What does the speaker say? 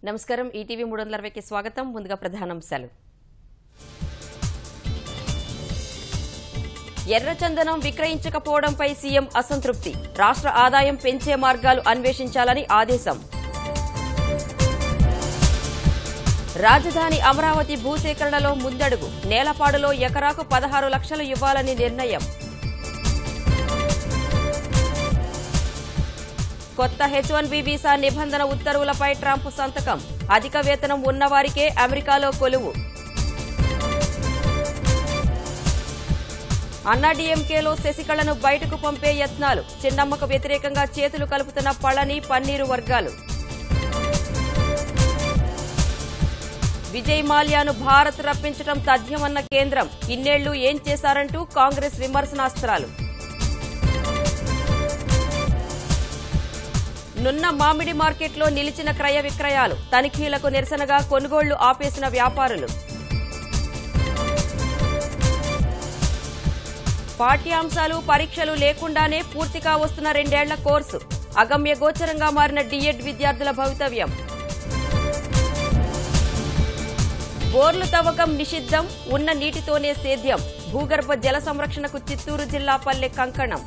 నమస్కారం ఈటీవీ 360కి స్వాగతం. ముందుగా ప్రధానాంశాలు. ఎర్రచందనం విక్రయించకపోవడంపై సీఎం అసంతృప్తి. రాష్ట్ర ఆదాయం పెంచే మార్గాలు అన్వేషించాలని ఆదేశం. రాజధాని అమరావతి భూసేకరణలో ముందడుగు. నేలపాడులో ఎకరాకు 16 లక్షలు ఇవ్వాలని నిర్ణయం. కొత్త H1B వీసా నిబంధన ఉత్తర్వులపై ట్రంప్ సంతకం. అధిక వేతనం ఉన్నవారికే అమెరికాలో కొలువు. అన్నాడీఎంకేలో శశికళను బయటకు పంపే యత్నాలు. చిన్నమ్మకు వ్యతిరేకంగా చేతులు కలుపుతున్న పళని, పన్నీరు వర్గాలు. విజయ్ మాల్యాను భారత్ రప్పించడం తథ్యమన్న కేంద్రం. ఇన్నేళ్లు ఏం చేశారంటూ కాంగ్రెస్ విమర్శనాస్త్రాలు. నున్న మామిడి మార్కెట్లో నిలిచిన క్రయ విక్రయాలు. తనిఖీలకు నిరసనగా కొనుగోళ్లు ఆపేసిన వ్యాపారులు. పాఠ్యాంశాలు, పరీక్షలు లేకుండానే పూర్తిగా వస్తున్న 2 ఏళ్ల కోర్సు. అగమ్య గోచరంగా మారిన డిఎడ్ విద్యార్థుల భవితవ్యం. బోర్లు తవ్వకం నిషిద్ధం. ఉన్న నీటితోనే సేద్యం. భూగర్భ జల సంరక్షణకు చిత్తూరు జిల్లా పల్లె కంకణం.